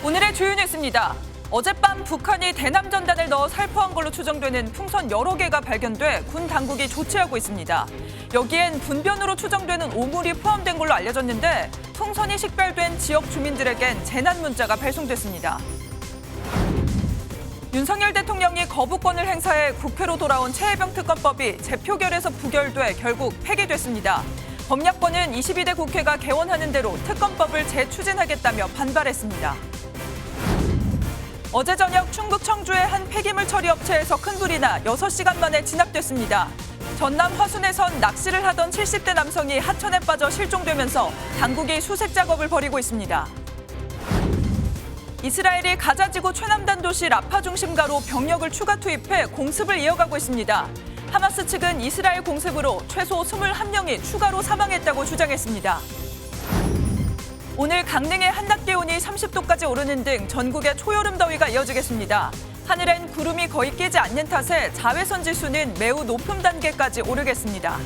오늘의 주요 뉴스입니다. 어젯밤 북한이 대남 전단을 넣어 살포한 걸로 추정되는 풍선 여러 개가 발견돼 군 당국이 조치하고 있습니다. 여기엔 분변으로 추정되는 오물이 포함된 걸로 알려졌는데 풍선이 식별된 지역 주민들에겐 재난 문자가 발송됐습니다. 윤석열 대통령이 거부권을 행사해 국회로 돌아온 최혜병 특검법이 재표결에서 부결돼 결국 폐기됐습니다. 범야권은 22대 국회가 개원하는 대로 특검법을 재추진하겠다며 반발했습니다. 어제 저녁 충북 청주의 한 폐기물 처리 업체에서 큰 불이 나 6시간 만에 진압됐습니다. 전남 화순에선 낚시를 하던 70대 남성이 하천에 빠져 실종되면서 당국이 수색 작업을 벌이고 있습니다. 이스라엘이 가자지구 최남단 도시 라파 중심가로 병력을 추가 투입해 공습을 이어가고 있습니다. 하마스 측은 이스라엘 공습으로 최소 21명이 추가로 사망했다고 주장했습니다. 오늘 강릉의 한낮 기온이 30도까지 오르는 등 전국의 초여름 더위가 이어지겠습니다. 하늘엔 구름이 거의 끼지 않는 탓에 자외선 지수는 매우 높은 단계까지 오르겠습니다.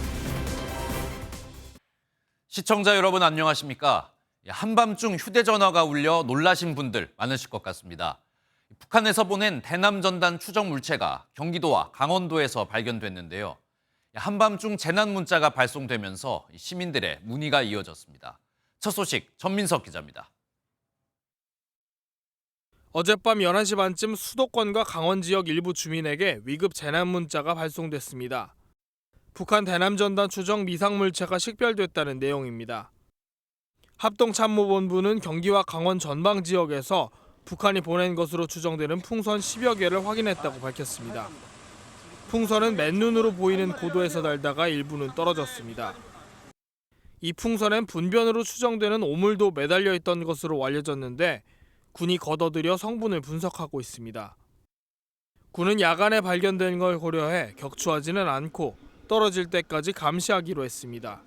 시청자 여러분 안녕하십니까? 한밤중 휴대전화가 울려 놀라신 분들 많으실 것 같습니다. 북한에서 보낸 대남 전단 추정 물체가 경기도와 강원도에서 발견됐는데요. 한밤중 재난 문자가 발송되면서 시민들의 문의가 이어졌습니다. 첫 소식 전민석 기자입니다. 어젯밤 11시 반쯤 수도권과 강원 지역 일부 주민에게 위급 재난 문자가 발송됐습니다. 북한 대남 전단 추정 미상 물체가 식별됐다는 내용입니다. 합동참모본부는 경기와 강원 전방 지역에서 북한이 보낸 것으로 추정되는 풍선 10여 개를 확인했다고 밝혔습니다. 풍선은 맨눈으로 보이는 고도에서 날다가 일부는 떨어졌습니다. 이 풍선엔 분변으로 추정되는 오물도 매달려 있던 것으로 알려졌는데 군이 걷어들여 성분을 분석하고 있습니다. 군은 야간에 발견된 걸 고려해 격추하지는 않고 떨어질 때까지 감시하기로 했습니다.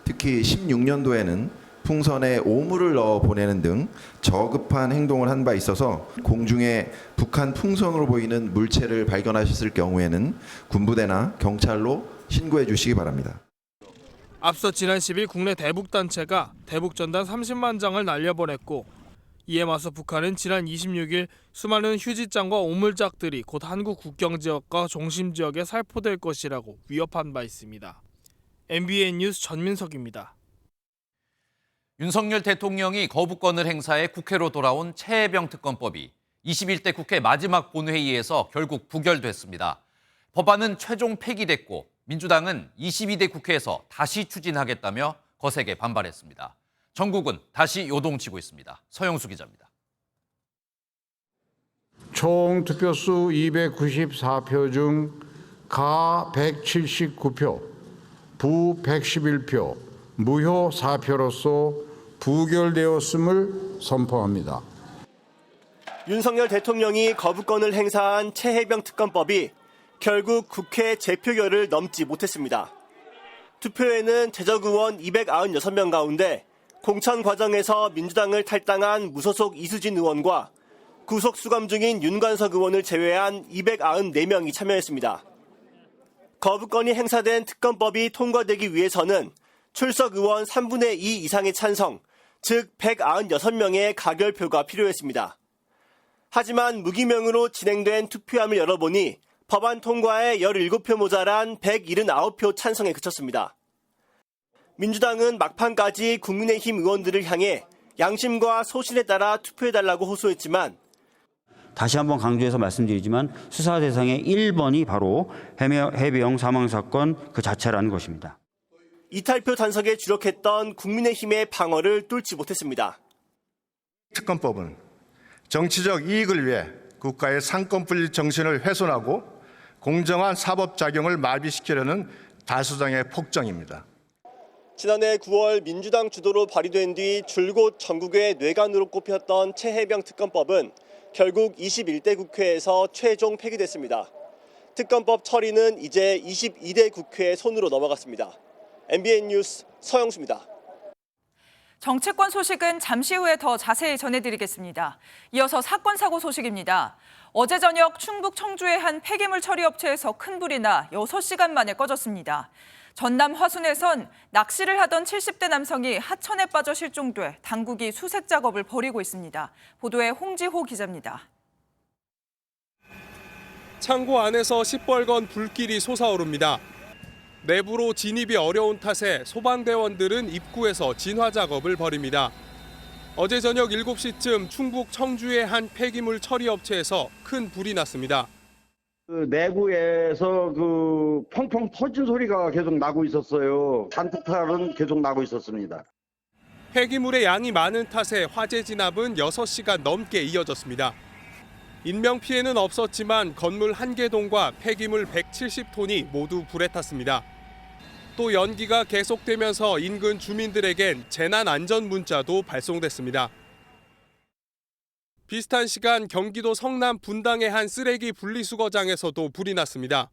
특히 16년도에는 풍선에 오물을 넣어 보내는 등 저급한 행동을 한 바 있어서 공중에 북한 풍선으로 보이는 물체를 발견하셨을 경우에는 군부대나 경찰로 신고해 주시기 바랍니다. 앞서 지난 10일 국내 대북단체가 대북전단 30만 장을 날려보냈고 이에 맞서 북한은 지난 26일 수많은 휴지장과 오물짝들이 곧 한국 국경지역과 중심지역에 살포될 것이라고 위협한 바 있습니다. MBN 뉴스 전민석입니다. 윤석열 대통령이 거부권을 행사해 국회로 돌아온 최혜병 특검법이 21대 국회 마지막 본회의에서 결국 부결됐습니다. 법안은 최종 폐기됐고 민주당은 22대 국회에서 다시 추진하겠다며 거세게 반발했습니다. 전국은 다시 요동치고 있습니다. 서영수 기자입니다. 총 투표수 294표 중 가 179표, 부 111표, 무효 4표로서 부결되었음을 선포합니다. 윤석열 대통령이 거부권을 행사한 최혜병 특검법이 결국 국회 재표결을 넘지 못했습니다. 투표에는 재적 의원 296명 가운데 공천 과정에서 민주당을 탈당한 무소속 이수진 의원과 구속 수감 중인 윤관석 의원을 제외한 294명이 참여했습니다. 거부권이 행사된 특검법이 통과되기 위해서는 출석 의원 3분의 2 이상의 찬성, 즉 196명의 가결표가 필요했습니다. 하지만 무기명으로 진행된 투표함을 열어보니 법안 통과에 17표 모자란 179표 찬성에 그쳤습니다. 민주당은 막판까지 국민의힘 의원들을 향해 양심과 소신에 따라 투표해달라고 호소했지만 다시 한번 강조해서 말씀드리지만 수사 대상의 1번이 바로 해병 사망 사건 그 자체라는 것입니다. 이탈표 단석에 주력했던 국민의힘의 방어를 뚫지 못했습니다. 특검법은 정치적 이익을 위해 국가의 상권분립 정신을 훼손하고 공정한 사법작용을 마비시키려는 다수당의 폭정입니다. 지난해 9월 민주당 주도로 발의된 뒤 줄곧 전국의 뇌관으로 꼽혔던 최혜병 특검법은 결국 21대 국회에서 최종 폐기됐습니다. 특검법 처리는 이제 22대 국회의 손으로 넘어갔습니다. MBN 뉴스 서영수입니다. 정치권 소식은 잠시 후에 더 자세히 전해드리겠습니다. 이어서 사건 사고 소식입니다. 어제 저녁 충북 청주의 한 폐기물 처리 업체에서 큰 불이 나 6시간 만에 꺼졌습니다. 전남 화순에선 낚시를 하던 70대 남성이 하천에 빠져 실종돼 당국이 수색 작업을 벌이고 있습니다. 보도에 홍지호 기자입니다. 창고 안에서 시뻘건 불길이 솟아오릅니다. 내부로 진입이 어려운 탓에 소방대원들은 입구에서 진화 작업을 벌입니다. 어제 저녁 7시쯤 충북 청주의 한 폐기물 처리 업체에서 큰 불이 났습니다. 내부에서 펑펑 터진 소리가 계속 나고 있었어요. 산뜻할은 계속 나고 있었습니다. 폐기물의 양이 많은 탓에 화재 진압은 6시간 넘게 이어졌습니다. 인명 피해는 없었지만 건물 1개 동과 폐기물 170톤이 모두 불에 탔습니다. 또 연기가 계속되면서 인근 주민들에겐 재난 안전 문자도 발송됐습니다. 비슷한 시간 경기도 성남 분당의 한 쓰레기 분리수거장에서도 불이 났습니다.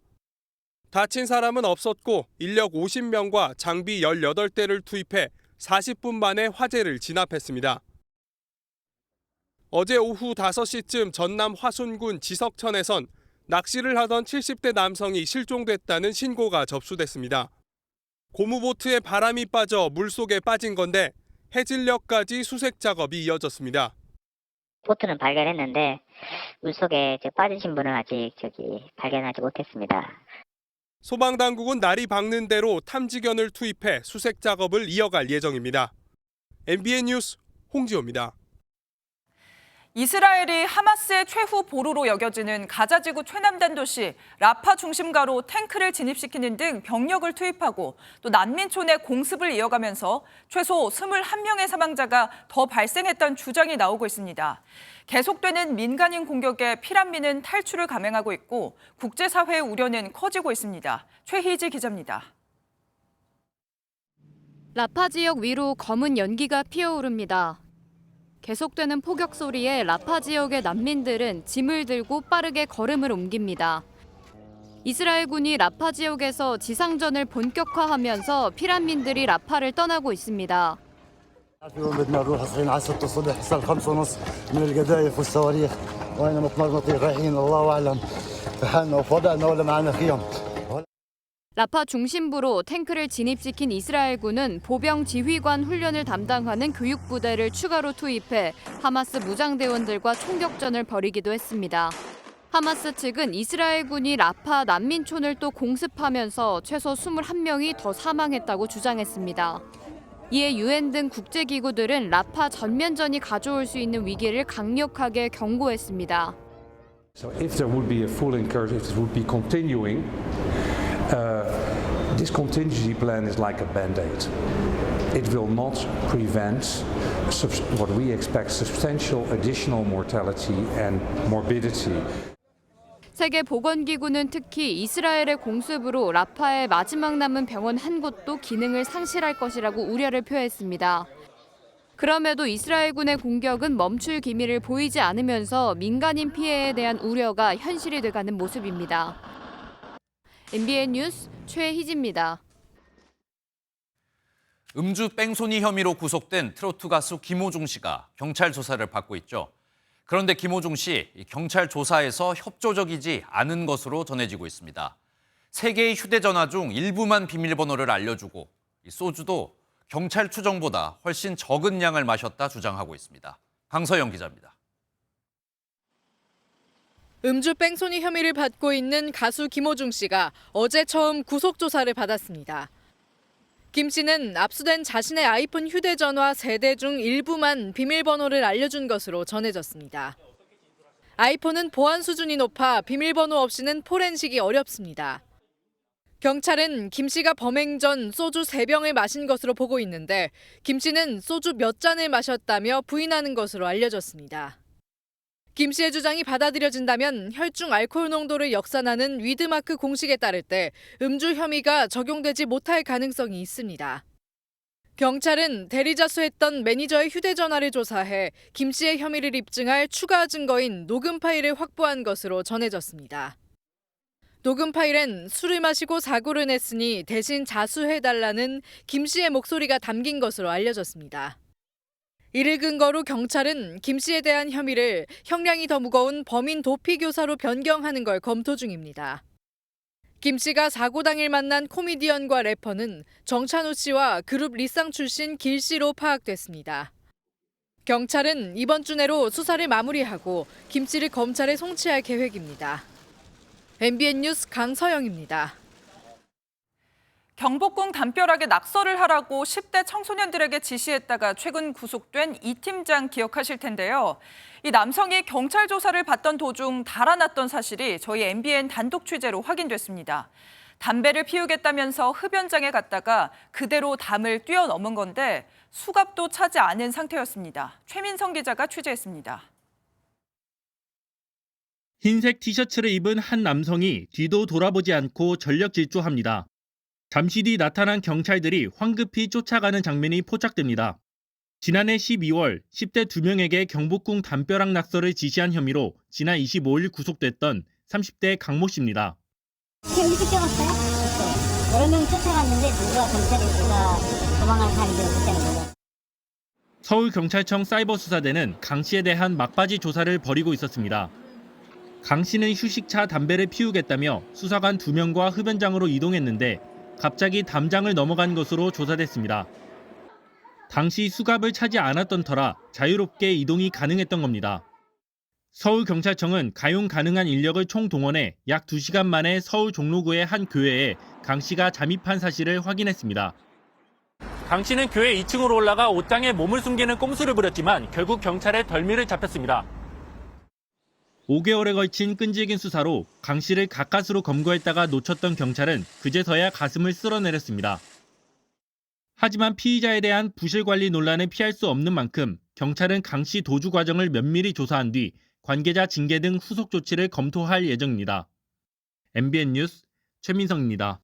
다친 사람은 없었고 인력 50명과 장비 18대를 투입해 40분 만에 화재를 진압했습니다. 어제 오후 5시쯤 전남 화순군 지석천에선 낚시를 하던 70대 남성이 실종됐다는 신고가 접수됐습니다. 고무보트에 바람이 빠져 물속에 빠진 건데 해질녘까지 수색 작업이 이어졌습니다. 보트는 발견했는데 물속에 빠지신 분은 아직 발견하지 못했습니다. 소방당국은 날이 밝는 대로 탐지견을 투입해 수색 작업을 이어갈 예정입니다. MBN 뉴스 홍지호입니다. 이스라엘이 하마스의 최후 보루로 여겨지는 가자지구 최남단 도시 라파 중심가로 탱크를 진입시키는 등 병력을 투입하고 또 난민촌의 공습을 이어가면서 최소 21명의 사망자가 더 발생했다는 주장이 나오고 있습니다. 계속되는 민간인 공격에 피난민은 탈출을 감행하고 있고 국제사회의 우려는 커지고 있습니다. 최희지 기자입니다. 라파 지역 위로 검은 연기가 피어오릅니다. 계속되는 포격 소리에 라파 지역의 난민들은 짐을 들고 빠르게 걸음을 옮깁니다. 이스라엘군이 라파 지역에서 지상전을 본격화하면서 피난민들이 라파를 떠나고 있습니다. 라파 중심부로 탱크를 진입시킨 이스라엘군은 보병 지휘관 훈련을 담당하는 교육부대를 추가로 투입해 하마스 무장대원들과 총격전을 벌이기도 했습니다. 하마스 측은 이스라엘군이 라파 난민촌을 또 공습하면서 최소 21명이 더 사망했다고 주장했습니다. 이에 유엔 등 국제기구들은 라파 전면전이 가져올 수 있는 위기를 강력하게 경고했습니다. So if there would be a full incursion, if it would be continuing, this contingency plan is like a band-aid. It will not prevent what we expect substantial additional mortality and morbidity. 세계보건기구는 특히 이스라엘의 공습으로 라파의 마지막 남은 병원 한 곳도 기능을 상실할 것이라고 우려를 표했습니다. 그럼에도 이스라엘군의 공격은 멈출 기미를 보이지 않으면서 민간인 피해에 대한 우려가 현실이 돼가는 모습입니다. MBN 뉴스 최희지입니다. 음주 뺑소니 혐의로 구속된 트로트 가수 김호중 씨가 경찰 조사를 받고 있죠. 그런데 김호중 씨, 경찰 조사에서 협조적이지 않은 것으로 전해지고 있습니다. 3개의 휴대전화 중 일부만 비밀번호를 알려주고 소주도 경찰 추정보다 훨씬 적은 양을 마셨다 주장하고 있습니다. 강서영 기자입니다. 음주 뺑소니 혐의를 받고 있는 가수 김호중 씨가 어제 처음 구속 조사를 받았습니다. 김 씨는 압수된 자신의 아이폰 휴대전화 3대 중 일부만 비밀번호를 알려준 것으로 전해졌습니다. 아이폰은 보안 수준이 높아 비밀번호 없이는 포렌식이 어렵습니다. 경찰은 김 씨가 범행 전 소주 3병을 마신 것으로 보고 있는데 김 씨는 소주 몇 잔을 마셨다며 부인하는 것으로 알려졌습니다. 김 씨의 주장이 받아들여진다면 혈중 알코올 농도를 역산하는 위드마크 공식에 따를 때 음주 혐의가 적용되지 못할 가능성이 있습니다. 경찰은 대리자수했던 매니저의 휴대전화를 조사해 김 씨의 혐의를 입증할 추가 증거인 녹음 파일을 확보한 것으로 전해졌습니다. 녹음 파일엔 술을 마시고 사고를 냈으니 대신 자수해달라는 김 씨의 목소리가 담긴 것으로 알려졌습니다. 이를 근거로 경찰은 김 씨에 대한 혐의를 형량이 더 무거운 범인 도피 교사로 변경하는 걸 검토 중입니다. 김 씨가 사고 당일 만난 코미디언과 래퍼는 정찬우 씨와 그룹 리쌍 출신 길 씨로 파악됐습니다. 경찰은 이번 주 내로 수사를 마무리하고 김 씨를 검찰에 송치할 계획입니다. MBN 뉴스 강서영입니다. 경복궁 담벼락에 낙서를 하라고 10대 청소년들에게 지시했다가 최근 구속된 이 팀장 기억하실 텐데요. 이 남성이 경찰 조사를 받던 도중 달아났던 사실이 저희 MBN 단독 취재로 확인됐습니다. 담배를 피우겠다면서 흡연장에 갔다가 그대로 담을 뛰어넘은 건데 수갑도 차지 않은 상태였습니다. 최민성 기자가 취재했습니다. 흰색 티셔츠를 입은 한 남성이 뒤도 돌아보지 않고 전력 질주합니다. 잠시 뒤 나타난 경찰들이 황급히 쫓아가는 장면이 포착됩니다. 지난해 12월 10대 2명에게 경복궁 담벼락 낙서를 지시한 혐의로 지난 25일 구속됐던 30대 강모 씨입니다. 일찍 뛰어갔어요? 여러 명 쫓아갔는데 누가 경찰이 누가 도망간 사람이 없다는 거죠. 서울경찰청 사이버수사대는 강 씨에 대한 막바지 조사를 벌이고 있었습니다. 강 씨는 휴식차 담배를 피우겠다며 수사관 2명과 흡연장으로 이동했는데 갑자기 담장을 넘어간 것으로 조사됐습니다. 당시 수갑을 차지 않았던 터라 자유롭게 이동이 가능했던 겁니다. 서울경찰청은 가용 가능한 인력을 총동원해 약 2시간 만에 서울 종로구의 한 교회에 강 씨가 잠입한 사실을 확인했습니다. 강 씨는 교회 2층으로 올라가 옷장에 몸을 숨기는 꼼수를 부렸지만 결국 경찰에 덜미를 잡혔습니다. 5개월에 걸친 끈질긴 수사로 강 씨를 가까스로 검거했다가 놓쳤던 경찰은 그제서야 가슴을 쓸어내렸습니다. 하지만 피의자에 대한 부실 관리 논란을 피할 수 없는 만큼 경찰은 강 씨 도주 과정을 면밀히 조사한 뒤 관계자 징계 등 후속 조치를 검토할 예정입니다. MBN 뉴스 최민성입니다.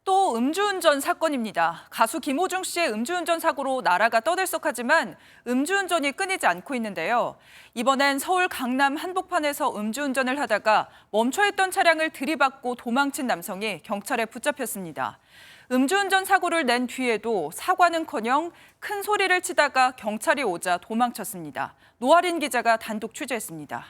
또 음주운전 사건입니다. 가수 김호중 씨의 음주운전 사고로 나라가 떠들썩하지만 음주운전이 끊이지 않고 있는데요. 이번엔 서울 강남 한복판에서 음주운전을 하다가 멈춰있던 차량을 들이받고 도망친 남성이 경찰에 붙잡혔습니다. 음주운전 사고를 낸 뒤에도 사과는커녕 큰 소리를 치다가 경찰이 오자 도망쳤습니다. 노아린 기자가 단독 취재했습니다.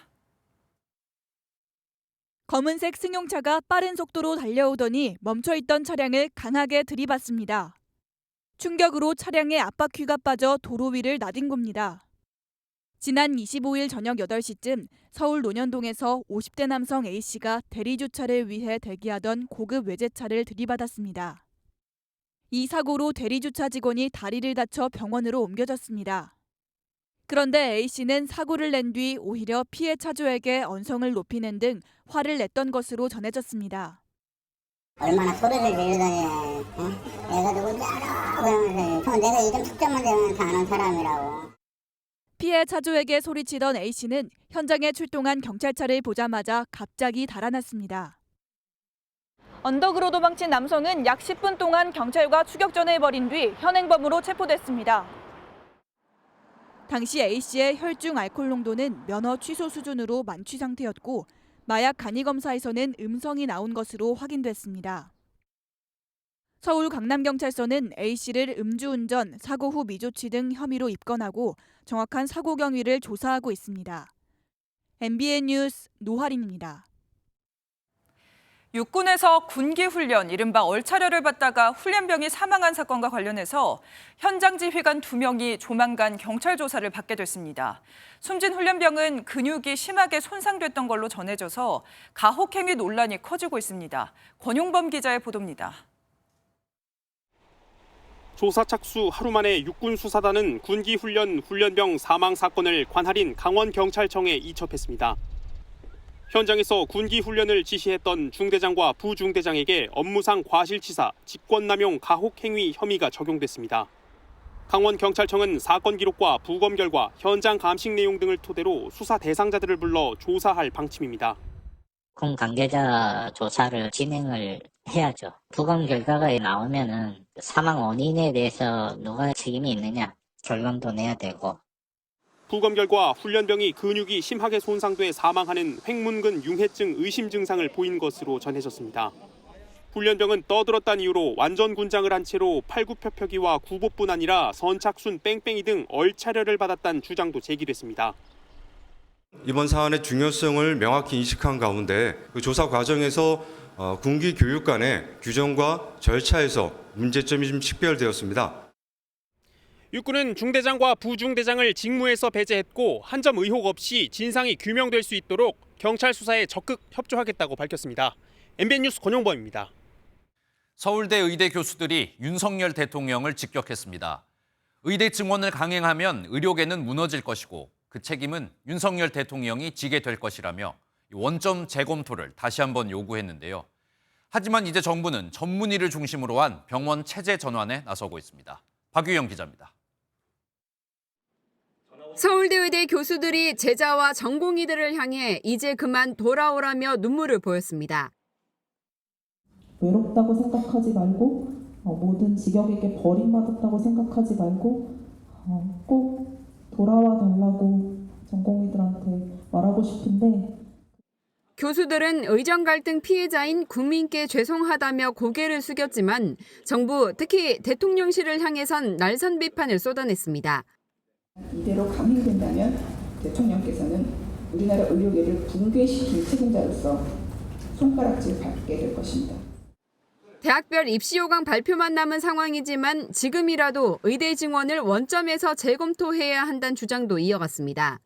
검은색 승용차가 빠른 속도로 달려오더니 멈춰있던 차량을 강하게 들이받습니다. 충격으로 차량의 앞바퀴가 빠져 도로 위를 나댄 겁니다. 지난 25일 저녁 8시쯤 서울 논현동에서 50대 남성 A씨가 대리주차를 위해 대기하던 고급 외제차를 들이받았습니다. 이 사고로 대리주차 직원이 다리를 다쳐 병원으로 옮겨졌습니다. 그런데 A씨는 사고를 낸 뒤 오히려 피해 차주에게 언성을 높이는 등 화를 냈던 것으로 전해졌습니다. 얼마나 소리를 지르더니 내가 누군지 알아 그러면서 내가 이름 특정만 되면 다 아는 사람이라고. 피해 차주에게 소리치던 A씨는 현장에 출동한 경찰차를 보자마자 갑자기 달아났습니다. 언덕으로 도망친 남성은 약 10분 동안 경찰과 추격전을 벌인 뒤 현행범으로 체포됐습니다. 당시 A씨의 혈중 알코올 농도는 면허 취소 수준으로 만취 상태였고 마약 간이 검사에서는 음성이 나온 것으로 확인됐습니다. 서울 강남경찰서는 A씨를 음주운전, 사고 후 미조치 등 혐의로 입건하고 정확한 사고 경위를 조사하고 있습니다. MBN 뉴스 노하린입니다. 육군에서 군기훈련, 이른바 얼차려를 받다가 훈련병이 사망한 사건과 관련해서 현장 지휘관 2명이 조만간 경찰 조사를 받게 됐습니다. 숨진 훈련병은 근육이 심하게 손상됐던 걸로 전해져서 가혹행위 논란이 커지고 있습니다. 권용범 기자의 보도입니다. 조사 착수 하루 만에 육군 수사단은 군기훈련 훈련병 사망 사건을 관할인 강원경찰청에 이첩했습니다. 현장에서 군기훈련을 지시했던 중대장과 부중대장에게 업무상 과실치사, 직권남용 가혹행위 혐의가 적용됐습니다. 강원경찰청은 사건 기록과 부검 결과, 현장 감식 내용 등을 토대로 수사 대상자들을 불러 조사할 방침입니다. 군 관계자 조사를 진행을 해야죠. 부검 결과가 나오면은 사망 원인에 대해서 누가 책임이 있느냐 결론도 내야 되고. 부검 결과 훈련병이 근육이 심하게 손상돼 사망하는 횡문근 융해증 의심 증상을 보인 것으로 전해졌습니다. 훈련병은 떠들었다는 이유로 완전 군장을 한 채로 팔굽혀펴기와 구보뿐 아니라 선착순 뺑뺑이 등 얼차려를 받았다는 주장도 제기됐습니다. 이번 사안의 중요성을 명확히 인식한 가운데 그 조사 과정에서 군기 교육 간의 규정과 절차에서 문제점이 좀 식별되었습니다. 육군은 중대장과 부중대장을 직무에서 배제했고 한 점 의혹 없이 진상이 규명될 수 있도록 경찰 수사에 적극 협조하겠다고 밝혔습니다. MBN 뉴스 권용범입니다. 서울대 의대 교수들이 윤석열 대통령을 직격했습니다. 의대 증원을 강행하면 의료계는 무너질 것이고 그 책임은 윤석열 대통령이 지게 될 것이라며 원점 재검토를 다시 한번 요구했는데요. 하지만 이제 정부는 전문의를 중심으로 한 병원 체제 전환에 나서고 있습니다. 박유영 기자입니다. 서울대 의대 교수들이 제자와 전공의들을 향해 이제 그만 돌아오라며 눈물을 보였습니다. 외롭다고 생각하지 말고 모든 직역에게 버림받았다고 생각하지 말고 꼭 돌아와 달라고 전공의들한테 말하고 싶은데 교수들은 의정 갈등 피해자인 국민께 죄송하다며 고개를 숙였지만 정부, 특히 대통령실을 향해선 날선 비판을 쏟아냈습니다. 이대로 강행된다면 대통령께서는 우리나라 의료계를 붕괴시킨 책임자로서 손가락질 받게 될 것입니다. 대학별 입시 요강 발표만 남은 상황이지만 지금이라도 의대 증원을 원점에서 재검토해야 한다는 주장도 이어갔습니다.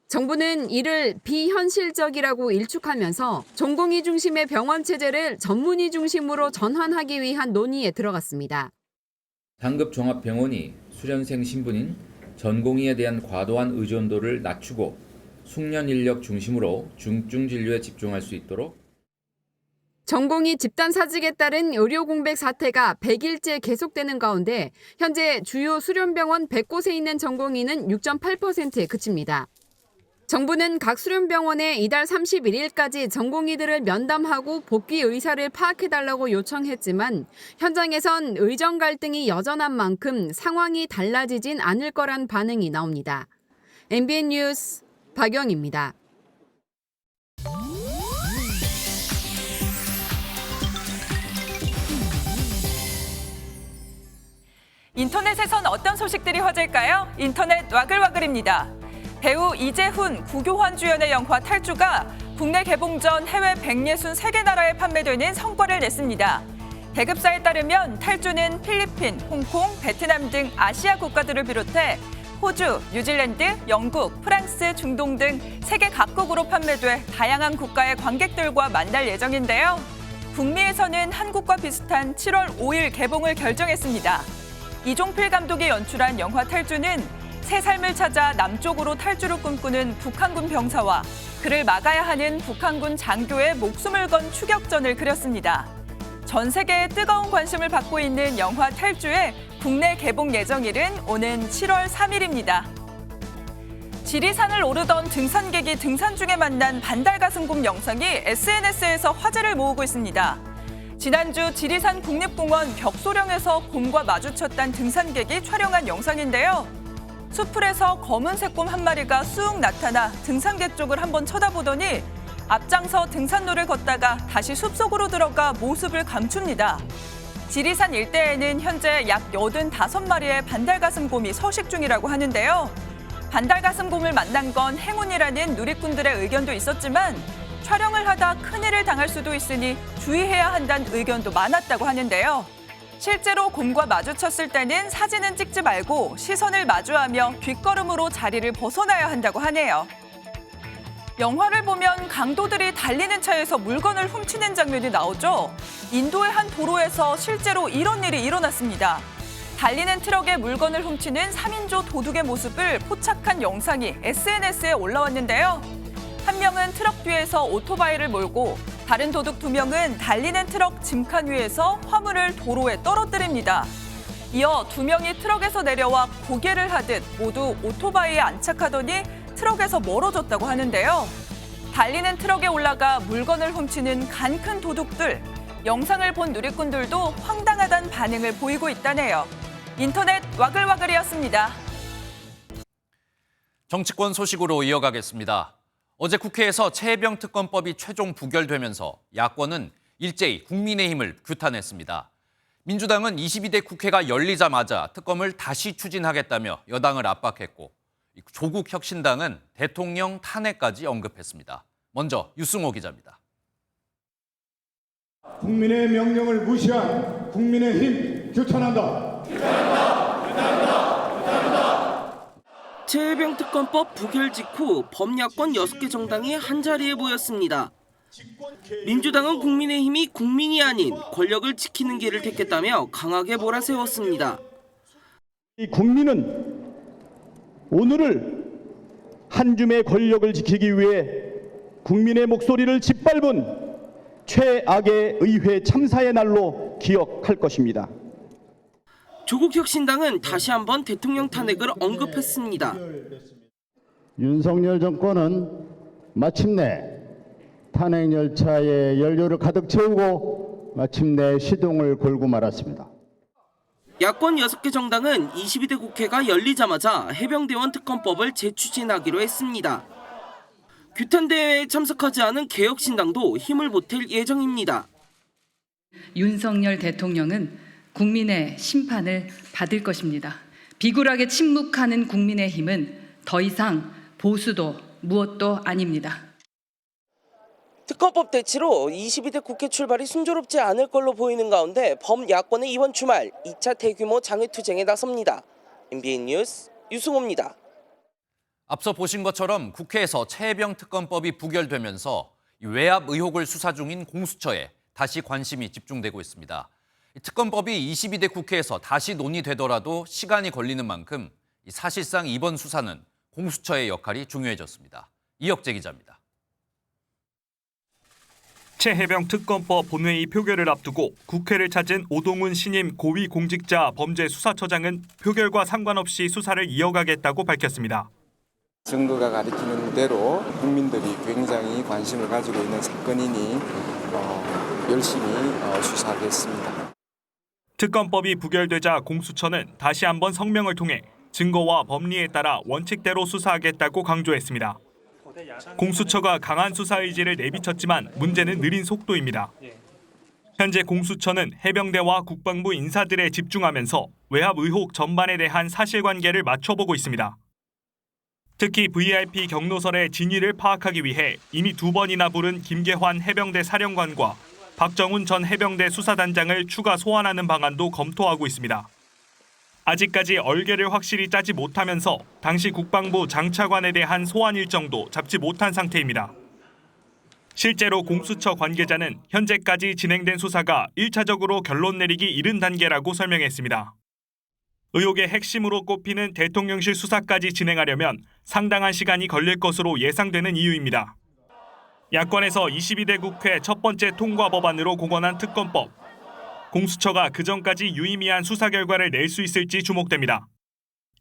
정부는 이를 비현실적이라고 일축하면서 전공의 중심의 병원 체제를 전문의 중심으로 전환하기 위한 논의에 들어갔습니다. 상급 종합병원이 수련생 신분인 전공의에 대한 과도한 의존도를 낮추고 숙련 인력 중심으로 중증 진료에 집중할 수 있도록 전공의 집단 사직에 따른 의료 공백 사태가 100일째 계속되는 가운데 현재 주요 수련병원 100곳에 있는 전공의는 6.8%에 그칩니다. 정부는 각 수련병원에 이달 31일까지 전공의들을 면담하고 복귀 의사를 파악해달라고 요청했지만 현장에선 의정 갈등이 여전한 만큼 상황이 달라지진 않을 거란 반응이 나옵니다. MBN 뉴스 박영입니다. 인터넷에선 어떤 소식들이 화제일까요? 인터넷 와글와글입니다. 배우 이재훈, 구교환 주연의 영화 탈주가 국내 개봉 전 해외 163개 나라에 판매되는 성과를 냈습니다. 대급사에 따르면 탈주는 필리핀, 홍콩, 베트남 등 아시아 국가들을 비롯해 호주, 뉴질랜드, 영국, 프랑스, 중동 등 세계 각국으로 판매돼 다양한 국가의 관객들과 만날 예정인데요. 북미에서는 한국과 비슷한 7월 5일 개봉을 결정했습니다. 이종필 감독이 연출한 영화 탈주는 새 삶을 찾아 남쪽으로 탈주를 꿈꾸는 북한군 병사와 그를 막아야 하는 북한군 장교의 목숨을 건 추격전을 그렸습니다. 전 세계의 뜨거운 관심을 받고 있는 영화 탈주의 국내 개봉 예정일은 오는 7월 3일입니다. 지리산을 오르던 등산객이 등산 중에 만난 반달가슴곰 영상이 SNS에서 화제를 모으고 있습니다. 지난주 지리산 국립공원 벽소령에서 곰과 마주쳤던 등산객이 촬영한 영상인데요. 수풀에서 검은색 곰 한 마리가 쑥 나타나 등산객 쪽을 한번 쳐다보더니 앞장서 등산로를 걷다가 다시 숲속으로 들어가 모습을 감춥니다. 지리산 일대에는 현재 약 85마리의 반달가슴곰이 서식 중이라고 하는데요. 반달가슴곰을 만난 건 행운이라는 누리꾼들의 의견도 있었지만 촬영을 하다 큰일을 당할 수도 있으니 주의해야 한다는 의견도 많았다고 하는데요. 실제로 곰과 마주쳤을 때는 사진은 찍지 말고 시선을 마주하며 뒷걸음으로 자리를 벗어나야 한다고 하네요. 영화를 보면 강도들이 달리는 차에서 물건을 훔치는 장면이 나오죠. 인도의 한 도로에서 실제로 이런 일이 일어났습니다. 달리는 트럭에 물건을 훔치는 3인조 도둑의 모습을 포착한 영상이 SNS에 올라왔는데요. 한 명은 트럭 뒤에서 오토바이를 몰고 다른 도둑 2명은 달리는 트럭 짐칸 위에서 화물을 도로에 떨어뜨립니다. 이어 2명이 트럭에서 내려와 고개를 하듯 모두 오토바이에 안착하더니 트럭에서 멀어졌다고 하는데요. 달리는 트럭에 올라가 물건을 훔치는 간 큰 도둑들. 영상을 본 누리꾼들도 황당하다는 반응을 보이고 있다네요. 인터넷 와글와글이었습니다. 정치권 소식으로 이어가겠습니다. 어제 국회에서 최혜병 특검법이 최종 부결되면서 야권은 일제히 국민의힘을 규탄했습니다. 민주당은 22대 국회가 열리자마자 특검을 다시 추진하겠다며 여당을 압박했고 조국혁신당은 대통령 탄핵까지 언급했습니다. 먼저 유승호 기자입니다. 국민의 명령을 무시한 국민의힘 규탄한다. 최혜병 특검법 부결 직후 범야권 6개 정당이 한자리에 모였습니다. 민주당은 국민의힘이 국민이 아닌 권력을 지키는 길을 택했다며 강하게 몰아세웠습니다. 이 국민은 오늘을 한 줌의 권력을 지키기 위해 국민의 목소리를 짓밟은 최악의 의회 참사의 날로 기억할 것입니다. 조국혁신당은 다시 한번 대통령 탄핵을 언급했습니다. 윤석열 정권은 마침내 탄핵 열차에 연료를 가득 채우고 마침내 시동을 걸고 말았습니다. 야권 6개 정당은 22대 국회가 열리자마자 해병대원 특검법을 재추진하기로 했습니다. 규탄대회에 참석하지 않은 개혁신당도 힘을 보탤 예정입니다. 윤석열 대통령은 국민의 심판을 받을 것입니다. 비굴하게 침묵하는 국민의힘은 더 이상 보수도 무엇도 아닙니다. 특검법 대치로 22대 국회 출발이 순조롭지 않을 걸로 보이는 가운데 범야권은 이번 주말 2차 대규모 장외투쟁에 나섭니다. MBN 뉴스 유승호입니다. 앞서 보신 것처럼 국회에서 최혜병 특검법이 부결되면서 외압 의혹을 수사 중인 공수처에 다시 관심이 집중되고 있습니다. 특검법이 22대 국회에서 다시 논의되더라도 시간이 걸리는 만큼 사실상 이번 수사는 공수처의 역할이 중요해졌습니다. 이혁재 기자입니다. 최혜병 특검법 본회의 표결을 앞두고 국회를 찾은 오동훈 신임 고위공직자 범죄수사처장은 표결과 상관없이 수사를 이어가겠다고 밝혔습니다. 증거가 가리키는 대로 국민들이 굉장히 관심을 가지고 있는 사건이니 열심히 수사하겠습니다. 특검법이 부결되자 공수처는 다시 한번 성명을 통해 증거와 법리에 따라 원칙대로 수사하겠다고 강조했습니다. 공수처가 강한 수사 의지를 내비쳤지만 문제는 느린 속도입니다. 현재 공수처는 해병대와 국방부 인사들에 집중하면서 외압 의혹 전반에 대한 사실관계를 맞춰보고 있습니다. 특히 VIP 경로설의 진위를 파악하기 위해 이미 2번이나 부른 김계환 해병대 사령관과 박정훈 전 해병대 수사단장을 추가 소환하는 방안도 검토하고 있습니다. 아직까지 얼개를 확실히 짜지 못하면서 당시 국방부 장차관에 대한 소환 일정도 잡지 못한 상태입니다. 실제로 공수처 관계자는 현재까지 진행된 수사가 1차적으로 결론 내리기 이른 단계라고 설명했습니다. 의혹의 핵심으로 꼽히는 대통령실 수사까지 진행하려면 상당한 시간이 걸릴 것으로 예상되는 이유입니다. 야권에서 22대 국회 첫 번째 통과 법안으로 공언한 특검법. 공수처가 그전까지 유의미한 수사 결과를 낼 수 있을지 주목됩니다.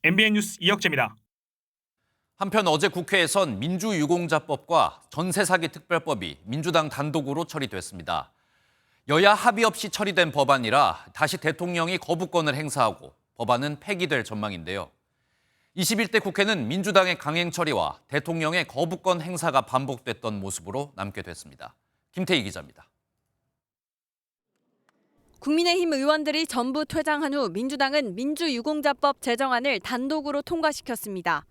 MBN 뉴스 이혁재입니다. 한편 어제 국회에선 민주유공자법과 전세사기 특별법이 민주당 단독으로 처리됐습니다. 여야 합의 없이 처리된 법안이라 다시 대통령이 거부권을 행사하고 법안은 폐기될 전망인데요. 21대 국회는 민주당의 강행 처리와 대통령의 거부권 행사가 반복됐던 모습으로 남게 됐습니다. 김태희 기자입니다. 국민의힘 의원들이 전부 퇴장한 후 민주당은 민주유공자법 제정안을 단독으로 통과시켰습니다.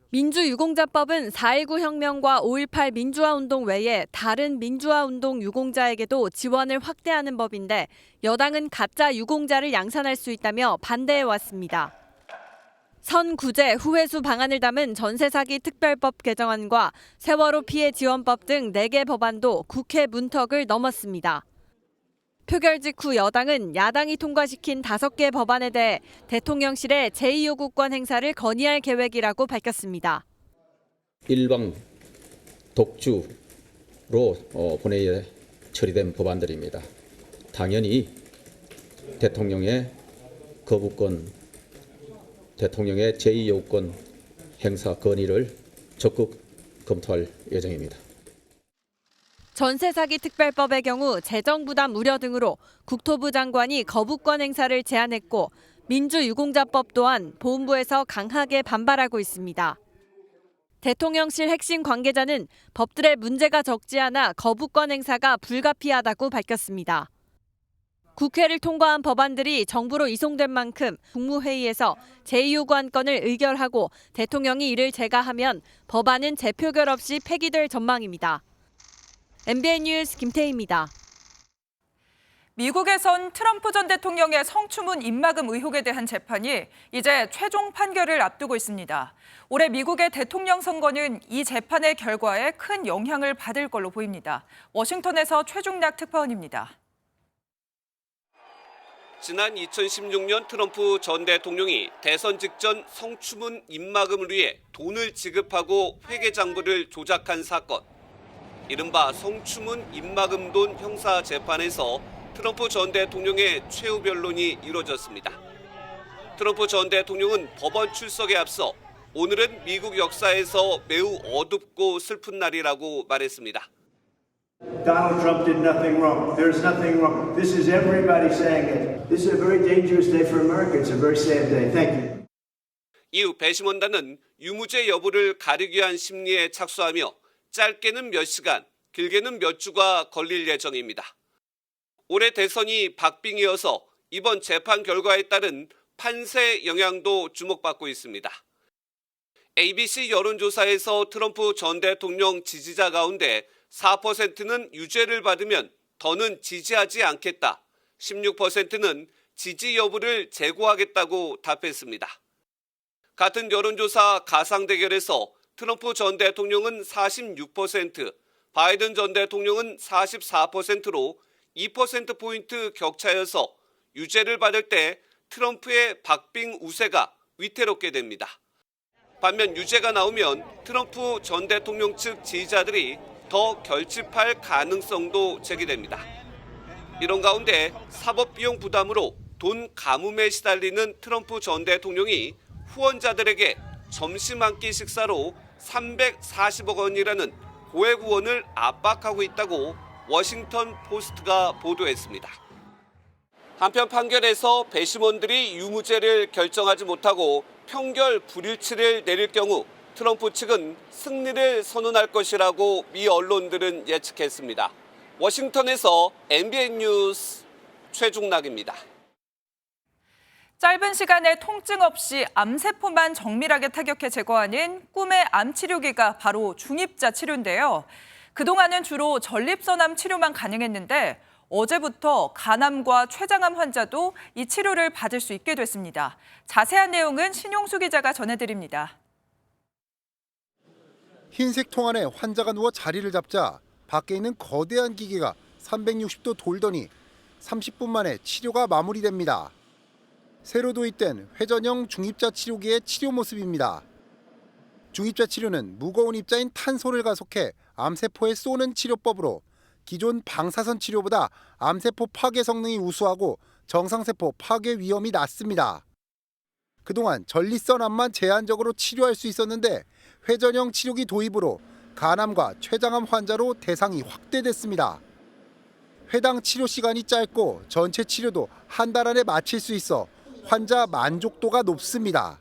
민주유공자법은 4.19 혁명과 5.18 민주화운동 외에 다른 민주화운동 유공자에게도 지원을 확대하는 법인데 여당은 가짜 유공자를 양산할 수 있다며 반대해왔습니다. 선구제, 후회수 방안을 담은 전세사기 특별법 개정안과 세월호 피해 지원법 등 4개 법안도 국회 문턱을 넘었습니다. 표결 직후 여당은 야당이 통과시킨 5개 법안에 대해 대통령실에 제2요구권 행사를 건의할 계획이라고 밝혔습니다. 일방 독주로 본회의에 처리된 법안들입니다. 당연히 대통령의 거부권, 대통령의 제2요구권 행사 건의를 적극 검토할 예정입니다. 전세사기 특별법의 경우 재정부담 우려 등으로 국토부 장관이 거부권 행사를 제안했고 민주유공자법 또한 보훈부에서 강하게 반발하고 있습니다. 대통령실 핵심 관계자는 법들의 문제가 적지 않아 거부권 행사가 불가피하다고 밝혔습니다. 국회를 통과한 법안들이 정부로 이송된 만큼 국무회의에서 제2요구안건을 의결하고 대통령이 이를 제가하면 법안은 재표결 없이 폐기될 전망입니다. MBN 뉴스 김태희입니다. 미국에선 트럼프 전 대통령의 성추문 입막음 의혹에 대한 재판이 이제 최종 판결을 앞두고 있습니다. 올해 미국의 대통령 선거는 이 재판의 결과에 큰 영향을 받을 걸로 보입니다. 워싱턴에서 최중락 특파원입니다. 지난 2016년 트럼프 전 대통령이 대선 직전 성추문 입막음을 위해 돈을 지급하고 회계장부를 조작한 사건. 이른바 성추문 입막음 돈 형사 재판에서 트럼프 전 대통령의 최후 변론이 이뤄졌습니다. 트럼프 전 대통령은 법원 출석에 앞서 오늘은 미국 역사에서 매우 어둡고 슬픈 날이라고 말했습니다. Donald Trump did nothing wrong. There's nothing wrong. This is everybody saying it. This is a very dangerous day for America. It's a very sad day. Thank you. 이후 배심원단은 유무죄 여부를 가리기 위한 심리에 착수하며 짧게는 몇 시간, 길게는 몇 주가 걸릴 예정입니다. 올해 대선이 박빙이어서 이번 재판 결과에 따른 판세 영향도 주목받고 있습니다. ABC 여론조사에서 트럼프 전 대통령 지지자 가운데 4%는 유죄를 받으면 더는 지지하지 않겠다. 16%는 지지 여부를 재고하겠다고 답했습니다. 같은 여론조사 가상 대결에서 트럼프 전 대통령은 46%, 바이든 전 대통령은 44%로 2%포인트 격차여서 유죄를 받을 때 트럼프의 박빙 우세가 위태롭게 됩니다. 반면 유죄가 나오면 트럼프 전 대통령 측 지지자들이 더 결집할 가능성도 제기됩니다. 이런 가운데 사법비용 부담으로 돈 가뭄에 시달리는 트럼프 전 대통령이 후원자들에게 점심 한 끼 식사로 340억 원이라는 고액 후원을 압박하고 있다고 워싱턴 포스트가 보도했습니다. 한편 판결에서 배심원들이 유무죄를 결정하지 못하고 평결 불일치를 내릴 경우 트럼프 측은 승리를 선언할 것이라고 미 언론들은 예측했습니다. 워싱턴에서 MBN 뉴스 최중락입니다. 짧은 시간에 통증 없이 암세포만 정밀하게 타격해 제거하는 꿈의 암 치료기가 바로 중입자 치료인데요. 그동안은 주로 전립선암 치료만 가능했는데 어제부터 간암과 췌장암 환자도 이 치료를 받을 수 있게 됐습니다. 자세한 내용은 신용수 기자가 전해드립니다. 흰색 통 안에 환자가 누워 자리를 잡자 밖에 있는 거대한 기계가 360도 돌더니 30분 만에 치료가 마무리됩니다. 새로 도입된 회전형 중입자 치료기의 치료 모습입니다. 중입자 치료는 무거운 입자인 탄소를 가속해 암세포에 쏘는 치료법으로 기존 방사선 치료보다 암세포 파괴 성능이 우수하고 정상세포 파괴 위험이 낮습니다. 그동안 전립선암만 제한적으로 치료할 수 있었는데 회전형 치료기 도입으로 간암과 췌장암 환자로 대상이 확대됐습니다. 해당 치료 시간이 짧고 전체 치료도 한 달 안에 마칠 수 있어 환자 만족도가 높습니다.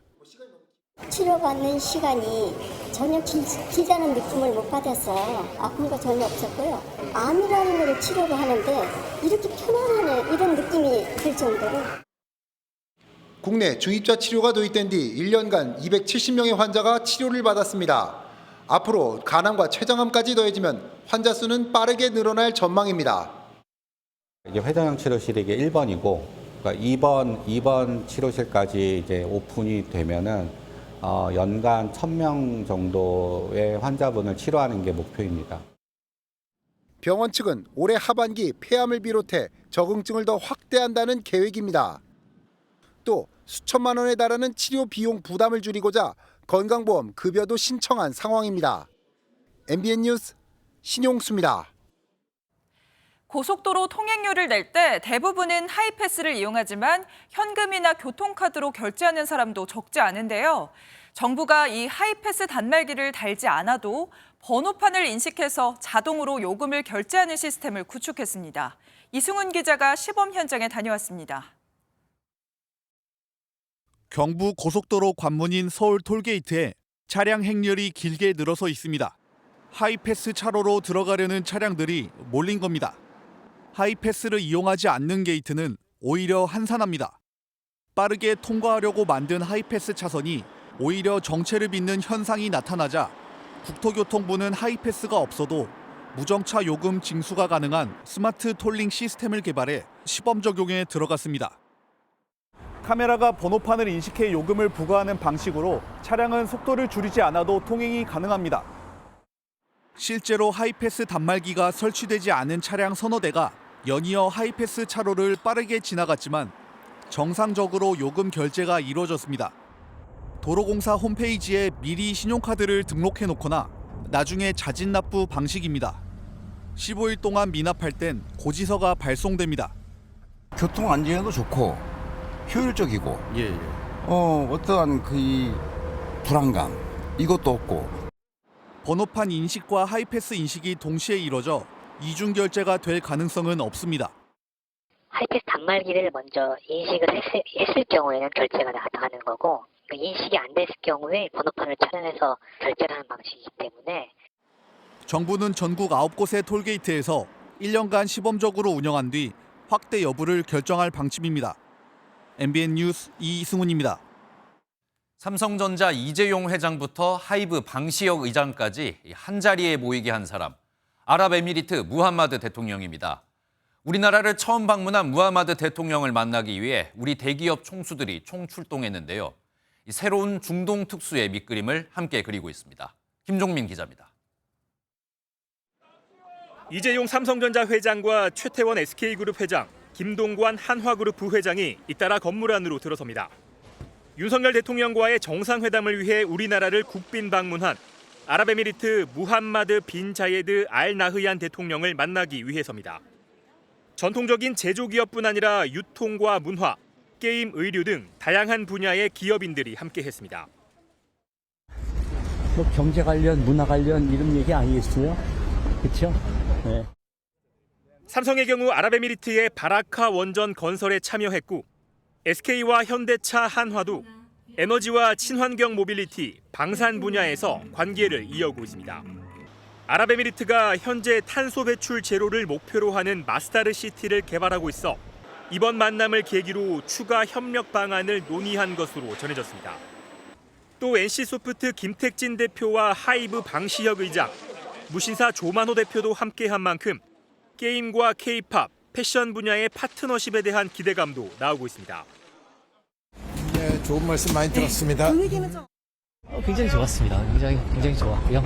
치료받는 시간이 전혀 길다는 느낌을 못 받아서 아픔도 전혀 없었고요. 암이라는 걸 치료를 하는데 이렇게 편안하네 이런 느낌이 들 정도로. 국내 중입자 치료가 도입된 뒤 1년간 270명의 환자가 치료를 받았습니다. 앞으로 간암과 췌장암까지 더해지면 환자 수는 빠르게 늘어날 전망입니다. 이게 회전형 치료실이 이게 1번이고 그러니까 2번 치료실까지 이제 오픈이 되면은 연간 1,000명 정도의 환자분을 치료하는 게 목표입니다. 병원 측은 올해 하반기 폐암을 비롯해 적응증을 더 확대한다는 계획입니다. 또 수천만 원에 달하는 치료 비용 부담을 줄이고자 건강보험 급여도 신청한 상황입니다. MBN 뉴스 신용수입니다. 고속도로 통행료를 낼 때 대부분은 하이패스를 이용하지만 현금이나 교통카드로 결제하는 사람도 적지 않은데요. 정부가 이 하이패스 단말기를 달지 않아도 번호판을 인식해서 자동으로 요금을 결제하는 시스템을 구축했습니다. 이승훈 기자가 시범 현장에 다녀왔습니다. 경부 고속도로 관문인 서울 톨게이트에 차량 행렬이 길게 늘어서 있습니다. 하이패스 차로로 들어가려는 차량들이 몰린 겁니다. 하이패스를 이용하지 않는 게이트는 오히려 한산합니다. 빠르게 통과하려고 만든 하이패스 차선이 오히려 정체를 빚는 현상이 나타나자 국토교통부는 하이패스가 없어도 무정차 요금 징수가 가능한 스마트 톨링 시스템을 개발해 시범 적용에 들어갔습니다. 카메라가 번호판을 인식해 요금을 부과하는 방식으로 차량은 속도를 줄이지 않아도 통행이 가능합니다. 실제로 하이패스 단말기가 설치되지 않은 차량 서너 대가 연이어 하이패스 차로를 빠르게 지나갔지만 정상적으로 요금 결제가 이루어졌습니다. 도로공사 홈페이지에 미리 신용카드를 등록해 놓거나 나중에 자진 납부 방식입니다. 15일 동안 미납할 땐 고지서가 발송됩니다. 교통 안전에도 좋고 효율적이고 어떠한 그 불안감 이것도 없고 번호판 인식과 하이패스 인식이 동시에 이뤄져 이중 결제가 될 가능성은 없습니다. 하이패스 단말기를 먼저 인식을 했을 경우에는 결제가 가능한 거고 인식이 안 됐을 경우에 번호판을 촬영해서 결제를 하는 방식이기 때문에 정부는 전국 9곳의 톨게이트에서 1년간 시범적으로 운영한 뒤 확대 여부를 결정할 방침입니다. MBN 뉴스 이승훈입니다. 삼성전자 이재용 회장부터 하이브 방시혁 의장까지 한자리에 모이게 한 사람, 아랍에미리트 무함마드 대통령입니다. 우리나라를 처음 방문한 무함마드 대통령을 만나기 위해 우리 대기업 총수들이 총출동했는데요. 이 새로운 중동 특수의 밑그림을 함께 그리고 있습니다. 김종민 기자입니다. 이재용 삼성전자 회장과 최태원 SK그룹 회장, 김동관 한화그룹 부회장이 잇따라 건물 안으로 들어섭니다. 윤석열 대통령과의 정상회담을 위해 우리나라를 국빈 방문한 아랍에미리트 무함마드 빈 자예드 알 나흐얀 대통령을 만나기 위해서입니다. 전통적인 제조기업뿐 아니라 유통과 문화, 게임, 의류 등 다양한 분야의 기업인들이 함께했습니다. 뭐 경제 관련, 문화 관련 이런 얘기 아니겠어요? 그렇죠? 네. 삼성의 경우 아랍에미리트의 바라카 원전 건설에 참여했고 SK와 현대차, 한화도 에너지와 친환경 모빌리티, 방산 분야에서 관계를 이어오고 있습니다. 아랍에미리트가 현재 탄소 배출 제로를 목표로 하는 마스다르 시티를 개발하고 있어 이번 만남을 계기로 추가 협력 방안을 논의한 것으로 전해졌습니다. 또 NC소프트 김택진 대표와 하이브 방시혁 의장, 무신사 조만호 대표도 함께한 만큼 게임과 K-팝, 패션 분야의 파트너십에 대한 기대감도 나오고 있습니다. 네, 좋은 말씀 많이 들었습니다. 굉장히 좋았습니다. 굉장히 좋았고요.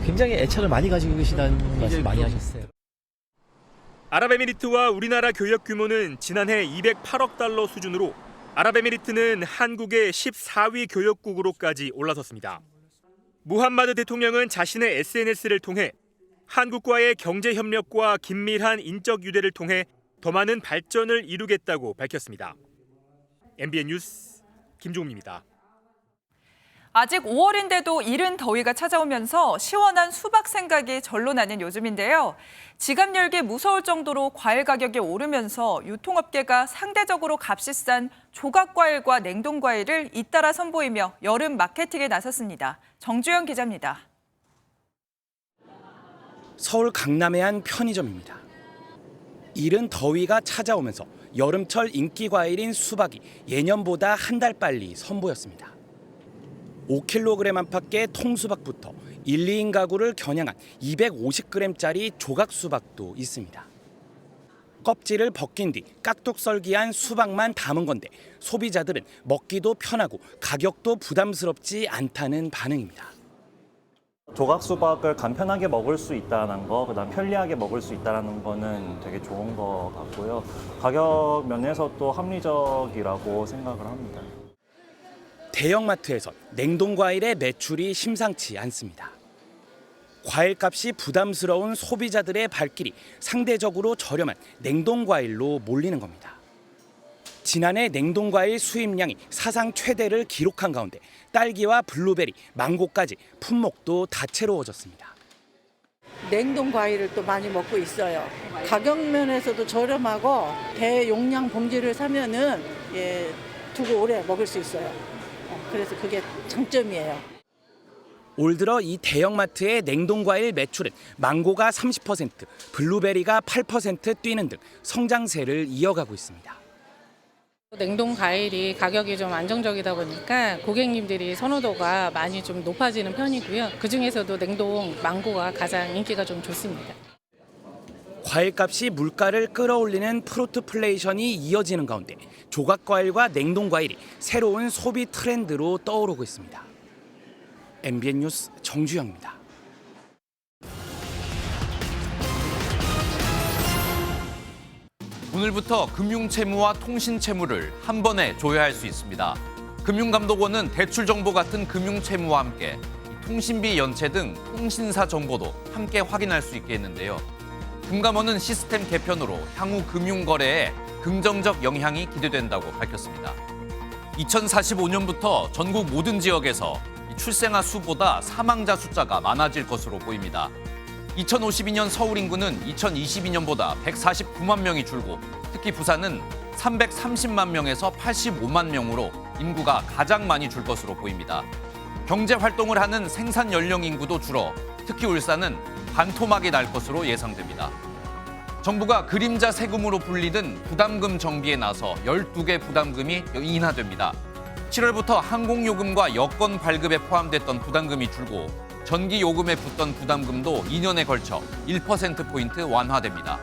굉장히 애착을 많이 가지고 계시다는 말씀 많이 하셨어요. 아랍에미리트와 우리나라 교역 규모는 지난해 208억 달러 수준으로 아랍에미리트는 한국의 14위 교역국으로까지 올라섰습니다. 무함마드 대통령은 자신의 SNS를 통해 한국과의 경제 협력과 긴밀한 인적 유대를 통해 더 많은 발전을 이루겠다고 밝혔습니다. MBN 뉴스 김종민입니다. 아직 5월인데도 이른 더위가 찾아오면서 시원한 수박 생각이 절로 나는 요즘인데요. 지갑 열기 무서울 정도로 과일 가격이 오르면서 유통업계가 상대적으로 값이 싼 조각과일과 냉동과일을 잇따라 선보이며 여름 마케팅에 나섰습니다. 정주영 기자입니다. 서울 강남의 한 편의점입니다. 이른 더위가 찾아오면서 여름철 인기 과일인 수박이 예년보다 한 달 빨리 선보였습니다. 5kg 안팎의 통수박부터 1, 2인 가구를 겨냥한 250g짜리 조각 수박도 있습니다. 껍질을 벗긴 뒤 깍둑 썰기한 수박만 담은 건데 소비자들은 먹기도 편하고 가격도 부담스럽지 않다는 반응입니다. 조각 수박을 간편하게 먹을 수 있다는 거, 그다음 편리하게 먹을 수 있다는 거는 되게 좋은 것 같고요. 가격 면에서 또 합리적이라고 생각을 합니다. 대형마트에선 냉동과일의 매출이 심상치 않습니다. 과일값이 부담스러운 소비자들의 발길이 상대적으로 저렴한 냉동과일로 몰리는 겁니다. 지난해 냉동과일 수입량이 사상 최대를 기록한 가운데 딸기와 블루베리, 망고까지 품목도 다채로워졌습니다. 냉동 과일을 또 많이 먹고 있어요. 가격 면에서도 저렴하고 대용량 봉지를 사면은 두고 오래 먹을 수 있어요. 그래서 그게 장점이에요. 올 들어 이 대형마트의 냉동과일 매출은 망고가 30%, 블루베리가 8% 뛰는 등 성장세를 이어가고 있습니다. 냉동 과일이 가격이 좀 안정적이다 보니까 고객님들이 선호도가 많이 좀 높아지는 편이고요. 그중에서도 냉동 망고가 가장 인기가 좀 좋습니다. 과일값이 물가를 끌어올리는 프루트플레이션이 이어지는 가운데 조각과일과 냉동과일이 새로운 소비 트렌드로 떠오르고 있습니다. MBN 뉴스 정주영입니다. 오늘부터 금융채무와 통신채무를 한 번에 조회할 수 있습니다. 금융감독원은 대출정보 같은 금융채무와 함께 통신비 연체 등 통신사 정보도 함께 확인할 수 있게 했는데요. 금감원은 시스템 개편으로 향후 금융거래에 긍정적 영향이 기대된다고 밝혔습니다. 2045년부터 전국 모든 지역에서 출생아 수보다 사망자 숫자가 많아질 것으로 보입니다. 2052년 서울 인구는 2022년보다 149만 명이 줄고 특히 부산은 330만 명에서 85만 명으로 인구가 가장 많이 줄 것으로 보입니다. 경제 활동을 하는 생산 연령 인구도 줄어 특히 울산은 반토막이 날 것으로 예상됩니다. 정부가 그림자 세금으로 불리던 부담금 정비에 나서 12개 부담금이 인하됩니다. 7월부터 항공요금과 여권 발급에 포함됐던 부담금이 줄고 전기요금에 붙던 부담금도 2년에 걸쳐 1%포인트 완화됩니다.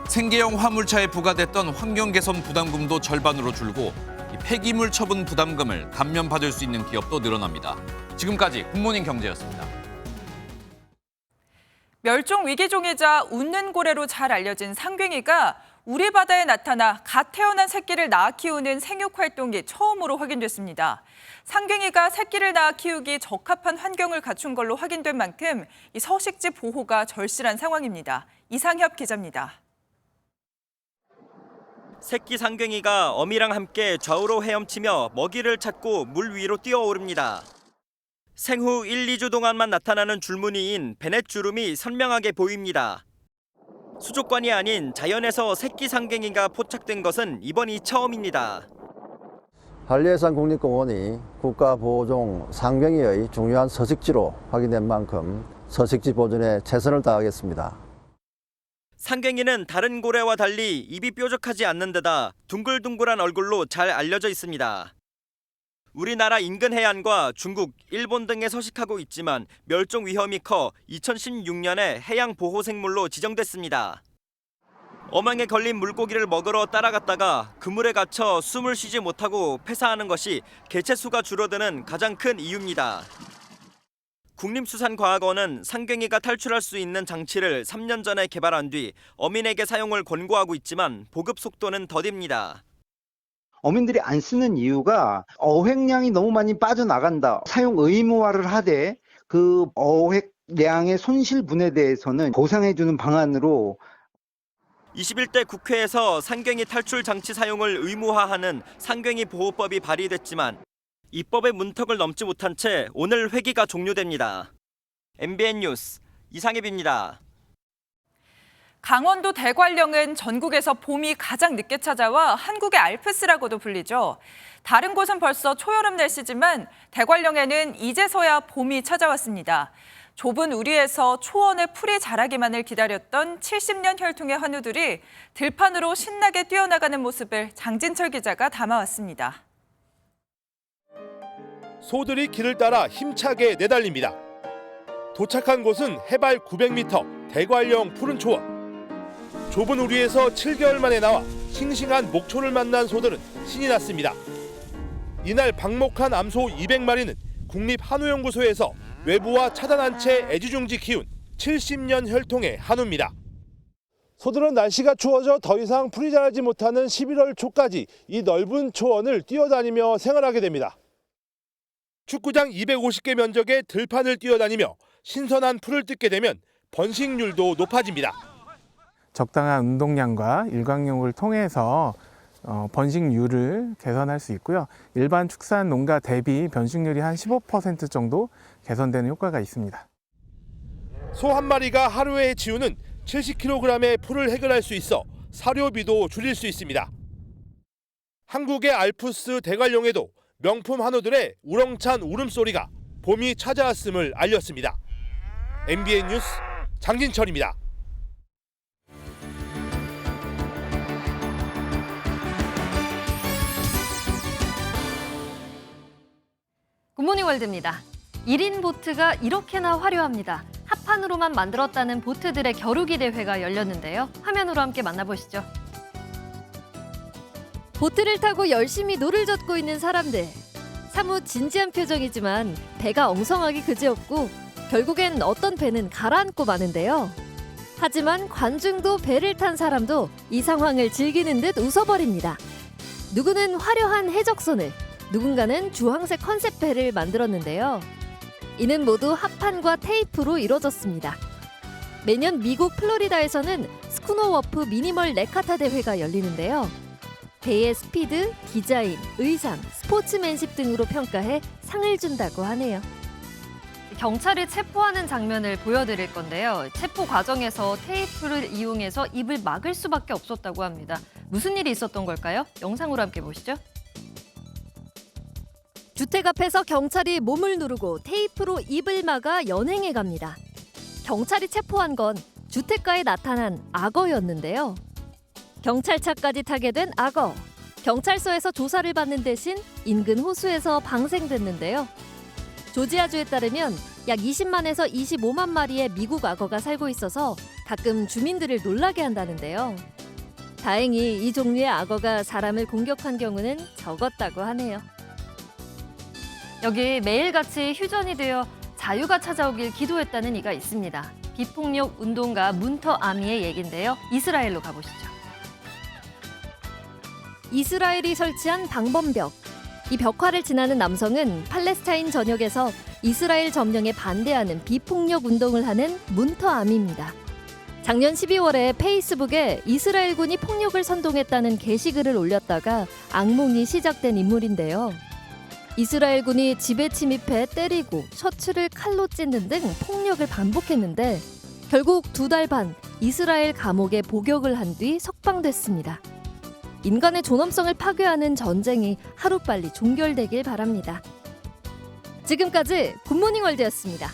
생계형 화물차에 부과됐던 환경개선 부담금도 절반으로 줄고 폐기물 처분 부담금을 감면받을 수 있는 기업도 늘어납니다. 지금까지 굿모닝 경제였습니다. 멸종 위기종이자 웃는 고래로 잘 알려진 상괭이가 우리 바다에 나타나 갓 태어난 새끼를 낳아 키우는 생육 활동이 처음으로 확인됐습니다. 상괭이가 새끼를 낳아 키우기 적합한 환경을 갖춘 걸로 확인된 만큼 이 서식지 보호가 절실한 상황입니다. 이상협 기자입니다. 새끼 상괭이가 어미랑 함께 좌우로 헤엄치며 먹이를 찾고 물 위로 뛰어오릅니다. 생후 1, 2주 동안만 나타나는 줄무늬인 베넷주름이 선명하게 보입니다. 수족관이 아닌 자연에서 새끼 상괭이가 포착된 것은 이번이 처음입니다. 한리해상 국립공원이 국가보호종 상괭이의 중요한 서식지로 확인된 만큼 서식지 보존에 최선을 다하겠습니다. 상괭이는 다른 고래와 달리 입이 뾰족하지 않는 데다 둥글둥글한 얼굴로 잘 알려져 있습니다. 우리나라 인근 해안과 중국, 일본 등에 서식하고 있지만 멸종 위험이 커 2016년에 해양보호생물로 지정됐습니다. 어망에 걸린 물고기를 먹으러 따라갔다가 그물에 갇혀 숨을 쉬지 못하고 폐사하는 것이 개체수가 줄어드는 가장 큰 이유입니다. 국립수산과학원은 상괭이가 탈출할 수 있는 장치를 3년 전에 개발한 뒤 어민에게 사용을 권고하고 있지만 보급 속도는 더딥니다. 어민들이 안 쓰는 이유가 어획량이 너무 많이 빠져나간다. 사용 의무화를 하되 그 어획량의 손실분에 대해서는 보상해주는 방안으로 21대 국회에서 상괭이 탈출 장치 사용을 의무화하는 상괭이 보호법이 발의됐지만 입법의 문턱을 넘지 못한 채 오늘 회기가 종료됩니다. MBN 뉴스 이상엽입니다. 강원도 대관령은 전국에서 봄이 가장 늦게 찾아와 한국의 알프스라고도 불리죠. 다른 곳은 벌써 초여름 날씨지만 대관령에는 이제서야 봄이 찾아왔습니다. 좁은 우리에서 초원에 풀이 자라기만을 기다렸던 70년 혈통의 한우들이 들판으로 신나게 뛰어나가는 모습을 장진철 기자가 담아왔습니다. 소들이 길을 따라 힘차게 내달립니다. 도착한 곳은 해발 900m 대관령 푸른 초원. 좁은 우리에서 7개월 만에 나와 싱싱한 목초를 만난 소들은 신이 났습니다. 이날 방목한 암소 200마리는 국립한우연구소에서 외부와 차단한 채 애지중지 키운 70년 혈통의 한우입니다. 소들은 날씨가 추워져 더 이상 풀이 자라지 못하는 11월 초까지 이 넓은 초원을 뛰어다니며 생활하게 됩니다. 축구장 250개 면적의 들판을 뛰어다니며 신선한 풀을 뜯게 되면 번식률도 높아집니다. 적당한 운동량과 일광욕을 통해서 번식률을 개선할 수 있고요. 일반 축산 농가 대비 번식률이 한 15% 정도 개선되는 효과가 있습니다. 소 한 마리가 하루에 해치우는 70kg의 풀을 해결할 수 있어 사료비도 줄일 수 있습니다. 한국의 알프스 대관령에도 명품 한우들의 우렁찬 울음소리가 봄이 찾아왔음을 알렸습니다. MBN 뉴스 장진철입니다. 굿모닝 월드입니다. 1인 보트가 이렇게나 화려합니다. 합판으로만 만들었다는 보트들의 겨루기 대회가 열렸는데요. 화면으로 함께 만나보시죠. 보트를 타고 열심히 노를 젓고 있는 사람들. 사뭇 진지한 표정이지만 배가 엉성하기 그지없고 결국엔 어떤 배는 가라앉고 마는데요. 하지만 관중도 배를 탄 사람도 이 상황을 즐기는 듯 웃어버립니다. 누구는 화려한 해적선을, 누군가는 주황색 컨셉 배를 만들었는데요. 이는 모두 합판과 테이프로 이루어졌습니다. 매년 미국 플로리다에서는 스쿠너 워프 미니멀 레카타 대회가 열리는데요. 배의 스피드, 디자인, 의상, 스포츠맨십 등으로 평가해 상을 준다고 하네요. 경찰이 체포하는 장면을 보여드릴 건데요. 체포 과정에서 테이프를 이용해서 입을 막을 수밖에 없었다고 합니다. 무슨 일이 있었던 걸까요? 영상으로 함께 보시죠. 주택 앞에서 경찰이 몸을 누르고 테이프로 입을 막아 연행해 갑니다. 경찰이 체포한 건 주택가에 나타난 악어였는데요. 경찰차까지 타게 된 악어. 경찰서에서 조사를 받는 대신 인근 호수에서 방생됐는데요. 조지아주에 따르면 약 20만에서 25만 마리의 미국 악어가 살고 있어서 가끔 주민들을 놀라게 한다는데요. 다행히 이 종류의 악어가 사람을 공격한 경우는 적었다고 하네요. 여기 매일같이 휴전이 되어 자유가 찾아오길 기도했다는 이가 있습니다. 비폭력 운동가 문터 아미의 얘긴데요. 이스라엘로 가보시죠. 이스라엘이 설치한 방범벽. 이 벽화를 지나는 남성은 팔레스타인 전역에서 이스라엘 점령에 반대하는 비폭력 운동을 하는 문터 아미입니다. 작년 12월에 페이스북에 이스라엘군이 폭력을 선동했다는 게시글을 올렸다가 악몽이 시작된 인물인데요. 이스라엘군이 집에 침입해 때리고 셔츠를 칼로 찢는 등 폭력을 반복했는데 결국 2달 반 이스라엘 감옥에 복역을 한 뒤 석방됐습니다. 인간의 존엄성을 파괴하는 전쟁이 하루빨리 종결되길 바랍니다. 지금까지 굿모닝 월드였습니다.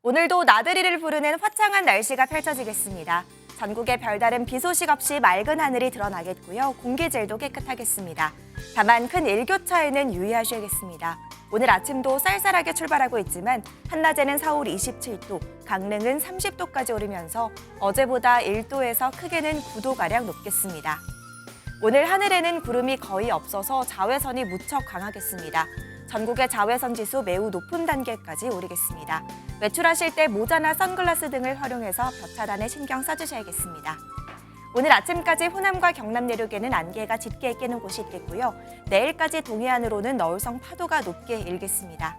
오늘도 나들이를 부르는 화창한 날씨가 펼쳐지겠습니다. 전국에 별다른 비 소식 없이 맑은 하늘이 드러나겠고요. 공기질도 깨끗하겠습니다. 다만 큰 일교차에는 유의하셔야겠습니다. 오늘 아침도 쌀쌀하게 출발하고 있지만 한낮에는 서울 27도, 강릉은 30도까지 오르면서 어제보다 1도에서 크게는 9도가량 높겠습니다. 오늘 하늘에는 구름이 거의 없어서 자외선이 무척 강하겠습니다. 전국의 자외선 지수 매우 높은 단계까지 오르겠습니다. 외출하실 때 모자나 선글라스 등을 활용해서 볕 차단에 신경 써주셔야겠습니다. 오늘 아침까지 호남과 경남 내륙에는 안개가 짙게 끼는 곳이 있겠고요. 내일까지 동해안으로는 너울성 파도가 높게 일겠습니다.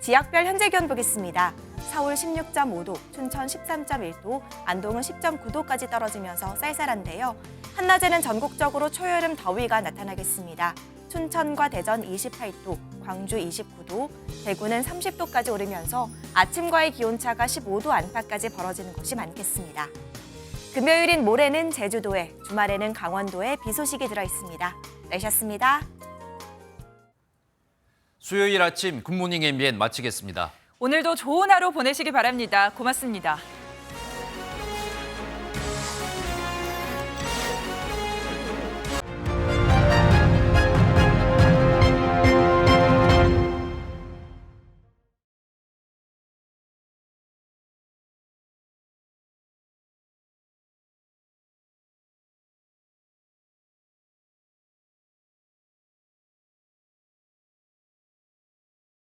지역별 현재 기온 보겠습니다. 서울 16.5도, 춘천 13.1도, 안동은 10.9도까지 떨어지면서 쌀쌀한데요. 한낮에는 전국적으로 초여름 더위가 나타나겠습니다. 춘천과 대전 28도, 광주 29도, 대구는 30도까지 오르면서 아침과의 기온차가 15도 안팎까지 벌어지는 곳이 많겠습니다. 금요일인 모레는 제주도에, 주말에는 강원도에 비 소식이 들어있습니다. 날씨였습니다. 수요일 아침 굿모닝 MBN 마치겠습니다. 오늘도 좋은 하루 보내시기 바랍니다. 고맙습니다.